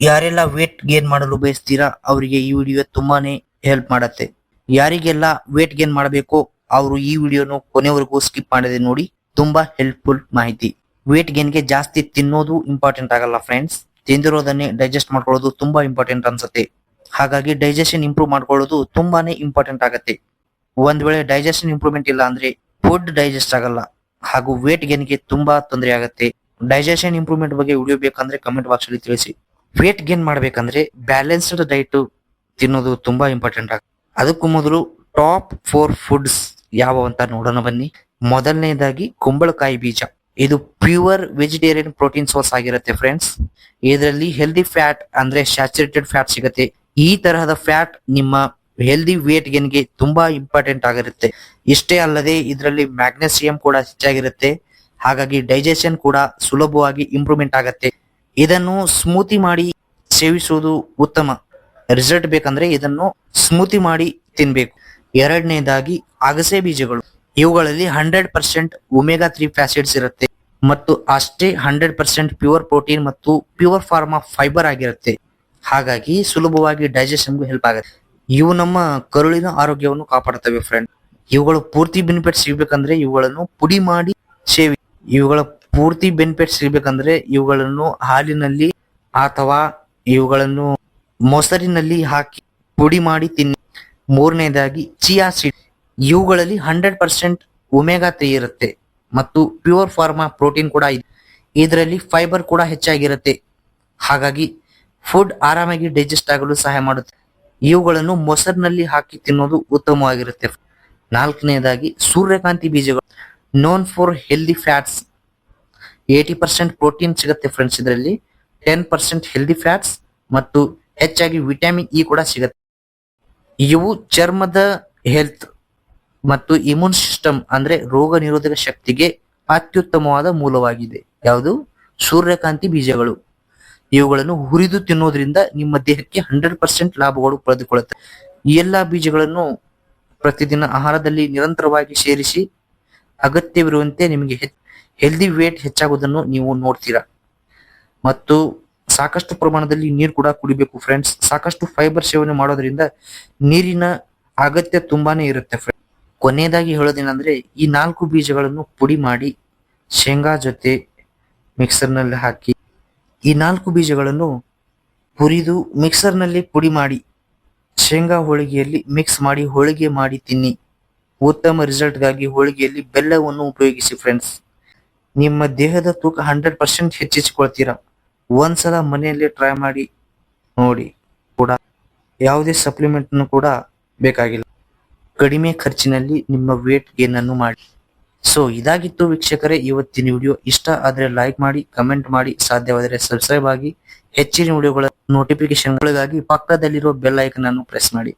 ಯಾರೆಲ್ಲ weight gain ಮಾಡಲು ಬಯಸ್ತೀರಾ ಅವರಿಗೆ ಈ ವಿಡಿಯೋ ತುಂಬಾನೇ ಹೆಲ್ಪ್ ಮಾಡತ್ತೆ. ಯಾರಿಗೆಲ್ಲ ವೇಟ್ ಗೇನ್ ಮಾಡಬೇಕು ಅವರು ಈ ವಿಡಿಯೋನು ಕೊನೆವರೆಗೂ ಸ್ಕಿಪ್ ಮಾಡದೆ ನೋಡಿ. ತುಂಬಾ ಹೆಲ್ಪ್ಫುಲ್ ಮಾಹಿತಿ. ವೇಟ್ ಗೇನ್ ಗೆ ಜಾಸ್ತಿ ತಿನ್ನೋದು ಇಂಪಾರ್ಟೆಂಟ್ ಆಗಲ್ಲ ಫ್ರೆಂಡ್ಸ್. ತಿಂದಿರೋದನ್ನೇ ಡೈಜೆಸ್ಟ್ ಮಾಡ್ಕೊಳ್ಳೋದು ತುಂಬಾ ಇಂಪಾರ್ಟೆಂಟ್ ಅನ್ಸುತ್ತೆ. ಹಾಗಾಗಿ ಡೈಜೆಷನ್ ಇಂಪ್ರೂವ್ ಮಾಡ್ಕೊಳ್ಳೋದು ತುಂಬಾನೇ ಇಂಪಾರ್ಟೆಂಟ್ ಆಗತ್ತೆ. ಒಂದ್ ವೇಳೆ ಡೈಜೆಷನ್ ಇಂಪ್ರೂವ್ಮೆಂಟ್ ಇಲ್ಲ ಅಂದ್ರೆ ಫುಡ್ ಡೈಜೆಸ್ಟ್ ಆಗಲ್ಲ ಹಾಗೂ ವೇಟ್ ಗೇನ್ ಗೆ ತುಂಬಾ ತೊಂದರೆ ಆಗತ್ತೆ. ಡೈಜೆಷನ್ ಇಂಪ್ರೂವ್ಮೆಂಟ್ ಬಗ್ಗೆ ವಿಡಿಯೋ ಬೇಕಂದ್ರೆ ಕಮೆಂಟ್ ಬಾಕ್ಸ್ ಅಲ್ಲಿ ತಿಳಿಸಿ. ವೇಟ್ ಗೇನ್ ಮಾಡ್ಬೇಕಂದ್ರೆ ಬ್ಯಾಲೆನ್ಸ್ಡ್ ಡೈಟ್ ತಿನ್ನೋದು ತುಂಬಾ ಇಂಪಾರ್ಟೆಂಟ್ ಆಗುತ್ತೆ. ಅದಕ್ಕೂ ಮೊದಲು ಟಾಪ್ 4 ಫುಡ್ಸ್ ಯಾವ ಅಂತ ನೋಡೋಣ ಬನ್ನಿ. ಮೊದಲನೇದಾಗಿ ಕುಂಬಳಕಾಯಿ ಬೀಜ. ಇದು ಪ್ಯೂರ್ ವೆಜಿಟೇರಿಯನ್ ಪ್ರೋಟೀನ್ ಸೋರ್ಸ್ ಆಗಿರುತ್ತೆ ಫ್ರೆಂಡ್ಸ್. ಇದರಲ್ಲಿ ಹೆಲ್ದಿ ಫ್ಯಾಟ್ ಅಂದ್ರೆ ಸ್ಯಾಚುರೇಟೆಡ್ ಫ್ಯಾಟ್ ಸಿಗುತ್ತೆ. ಈ ತರಹದ ಫ್ಯಾಟ್ ನಿಮ್ಮ ಹೆಲ್ದಿ ವೇಟ್ ಗೇನ್ ಗೆ ತುಂಬಾ ಇಂಪಾರ್ಟೆಂಟ್ ಆಗಿರುತ್ತೆ. ಇಷ್ಟೇ ಅಲ್ಲದೆ ಇದರಲ್ಲಿ ಮ್ಯಾಗ್ನೆಸಿಯಂ ಕೂಡ ಹೆಚ್ಚಾಗಿರುತ್ತೆ. ಹಾಗಾಗಿ ಡೈಜೆಷನ್ ಕೂಡ ಸುಲಭವಾಗಿ ಇಂಪ್ರೂವ್ಮೆಂಟ್ ಆಗತ್ತೆ. ಇದನ್ನು ಸ್ಮೂತಿ ಮಾಡಿ ಸೇವಿಸುವುದು ಉತ್ತಮ. ರಿಸಲ್ಟ್ ಬೇಕಂದ್ರೆ ಇದನ್ನು ಸ್ಮೂತಿ ಮಾಡಿ ತಿನ್ಬೇಕು. ಎರಡನೇದಾಗಿ ಅಗಸೆ ಬೀಜಗಳು. ಇವುಗಳಲ್ಲಿ 100% ಒಮೆಗಾ 3 ಫ್ಯಾಸಿಡ್ಸ್ ಇರುತ್ತೆ ಮತ್ತು ಅಷ್ಟೇ 100% ಪ್ಯೂರ್ ಪ್ರೋಟೀನ್ ಮತ್ತು ಪ್ಯೂರ್ ಫಾರ್ಮ್ ಆಫ್ ಫೈಬರ್ ಆಗಿರುತ್ತೆ. ಹಾಗಾಗಿ ಸುಲಭವಾಗಿ ಡೈಜೆಷನ್ಗೂ ಹೆಲ್ಪ್ ಆಗುತ್ತೆ. ಇವು ನಮ್ಮ ಕರುಳಿನ ಆರೋಗ್ಯವನ್ನು ಕಾಪಾಡುತ್ತವೆ ಫ್ರೆಂಡ್. ಇವುಗಳು ಪೂರ್ತಿ ಬೆನಿಫಿಟ್ ಸಿಗ್ಬೇಕಂದ್ರೆ ಇವುಗಳನ್ನು ಪುಡಿ ಮಾಡಿ ಸೇವಿ. ಇವುಗಳ ಪೂರ್ತಿ ಬೆನಿಫಿಟ್ ಸಿಗ್ಬೇಕಂದ್ರೆ ಇವುಗಳನ್ನು ಹಾಲಿನಲ್ಲಿ ಅಥವಾ ಇವುಗಳನ್ನು ಮೊಸರಿನಲ್ಲಿ ಹಾಕಿ ಪುಡಿ ಮಾಡಿ ತಿನ್ನಿ. ಮೂರನೇದಾಗಿ ಚಿಯಾ ಸೀಡ್. ಇವುಗಳಲ್ಲಿ 100% ಒಮೆಗಾ 3 ಇರುತ್ತೆ ಮತ್ತು ಪ್ಯೂರ್ ಫಾರ್ಮಾ ಪ್ರೋಟೀನ್ ಕೂಡ ಇದೆ. ಇದರಲ್ಲಿ ಫೈಬರ್ ಕೂಡ ಹೆಚ್ಚಾಗಿರುತ್ತೆ. ಹಾಗಾಗಿ ಫುಡ್ ಆರಾಮಾಗಿ ಡೈಜೆಸ್ಟ್ ಆಗಲು ಸಹಾಯ ಮಾಡುತ್ತೆ. ಇವುಗಳನ್ನು ಮೊಸರಿನಲ್ಲಿ ಹಾಕಿ ತಿನ್ನೋದು ಉತ್ತಮವಾಗಿರುತ್ತೆ. ನಾಲ್ಕನೇದಾಗಿ ಸೂರ್ಯಕಾಂತಿ ಬೀಜಗಳು. Known for healthy fats. 80% protein ಸಿಗುತ್ತೆ ಫ್ರೆಂಡ್ಸ್. ಇದರಲ್ಲಿ 10% ಹೆಲ್ದಿ ಫ್ಯಾಟ್ಸ್ ಮತ್ತು ಹೆಚ್ಚಾಗಿ ವಿಟಮಿನ್ ಇ ಕೂಡ ಸಿಗುತ್ತೆ. ಇವು ಚರ್ಮದ ಹೆಲ್ತ್ ಮತ್ತು ಇಮ್ಯೂನ್ ಸಿಸ್ಟಮ್ ಅಂದ್ರೆ ರೋಗ ನಿರೋಧಕ ಶಕ್ತಿಗೆ ಅತ್ಯುತ್ತಮವಾದ ಮೂಲವಾಗಿದೆ. ಯಾವುದು? ಸೂರ್ಯಕಾಂತಿ ಬೀಜಗಳು. ಇವುಗಳನ್ನು ಹುರಿದು ತಿನ್ನೋದ್ರಿಂದ ನಿಮ್ಮ ದೇಹಕ್ಕೆ 100% ಲಾಭಗಳು ಪಡೆದುಕೊಳ್ಳುತ್ತೆ. ಈ ಎಲ್ಲಾ ಬೀಜಗಳನ್ನು ಪ್ರತಿದಿನ ಆಹಾರದಲ್ಲಿ ನಿರಂತರವಾಗಿ ಸೇರಿಸಿ ಅಗತ್ಯವಿರುವಂತೆ ನಿಮಗೆ ಹೆಲ್ದಿ ವೇಟ್ ಹೆಚ್ಚಾಗುವುದನ್ನು ನೀವು ನೋಡ್ತೀರಾ. ಮತ್ತು ಸಾಕಷ್ಟು ಪ್ರಮಾಣದಲ್ಲಿ ನೀರು ಕೂಡ ಕುಡಿಬೇಕು ಫ್ರೆಂಡ್ಸ್. ಸಾಕಷ್ಟು ಫೈಬರ್ ಸೇವನೆ ಮಾಡೋದ್ರಿಂದ ನೀರಿನ ಅಗತ್ಯ ತುಂಬಾನೇ ಇರುತ್ತೆ ಫ್ರೆಂಡ್ಸ್. ಕೊನೆಯದಾಗಿ ಹೇಳೋದೇನಂದ್ರೆ ಈ 4 ಬೀಜಗಳನ್ನು ಪುಡಿ ಮಾಡಿ ಶೇಂಗಾ ಜೊತೆ ಮಿಕ್ಸರ್ನಲ್ಲಿ ಹಾಕಿ ಈ 4 ಬೀಜಗಳನ್ನು ಹುರಿದು ಮಿಕ್ಸರ್ನಲ್ಲಿ ಪುಡಿ ಮಾಡಿ ಶೇಂಗಾ ಹೋಳಿಗೆಯಲ್ಲಿ ಮಿಕ್ಸ್ ಮಾಡಿ ಹೋಳಿಗೆ ಮಾಡಿ ತಿನ್ನಿ. ಉತ್ತಮ ರಿಸಲ್ಟ್ಗಾಗಿ ಹೋಳಿಗೆಯಲ್ಲಿ ಬೆಲ್ಲವನ್ನು ಉಪಯೋಗಿಸಿ ಫ್ರೆಂಡ್ಸ್. ನಿಮ್ಮ ದೇಹದ ತೂಕ 100% ಹೆಚ್ಚಿಸಿಕೊಳ್ತೀರಾ. ಒಂದ್ಸಲ ಮನೆಯಲ್ಲಿ ಟ್ರೈ ಮಾಡಿ ನೋಡಿ. ಕೂಡ ಯಾವುದೇ ಸಪ್ಲಿಮೆಂಟ್ ಕೂಡ ಬೇಕಾಗಿಲ್ಲ. ಕಡಿಮೆ ಖರ್ಚಿನಲ್ಲಿ ನಿಮ್ಮ ವೇಟ್ ಗೇನ್ ಅನ್ನು ಮಾಡಿ. ಸೊ ಇದಾಗಿತ್ತು ವೀಕ್ಷಕರೇ ಇವತ್ತಿನ ವಿಡಿಯೋ. ಇಷ್ಟ ಆದ್ರೆ ಲೈಕ್ ಮಾಡಿ, ಕಮೆಂಟ್ ಮಾಡಿ, ಸಾಧ್ಯವಾದರೆ ಸಬ್ಸ್ಕ್ರೈಬ್ ಆಗಿ. ಹೆಚ್ಚಿನ ವಿಡಿಯೋಗಳ ನೋಟಿಫಿಕೇಶನ್ಗಳಿಗಾಗಿ ಪಕ್ಕದಲ್ಲಿರೋ ಬೆಲ್ ಐಕನ್ ಅನ್ನು ಪ್ರೆಸ್ ಮಾಡಿ.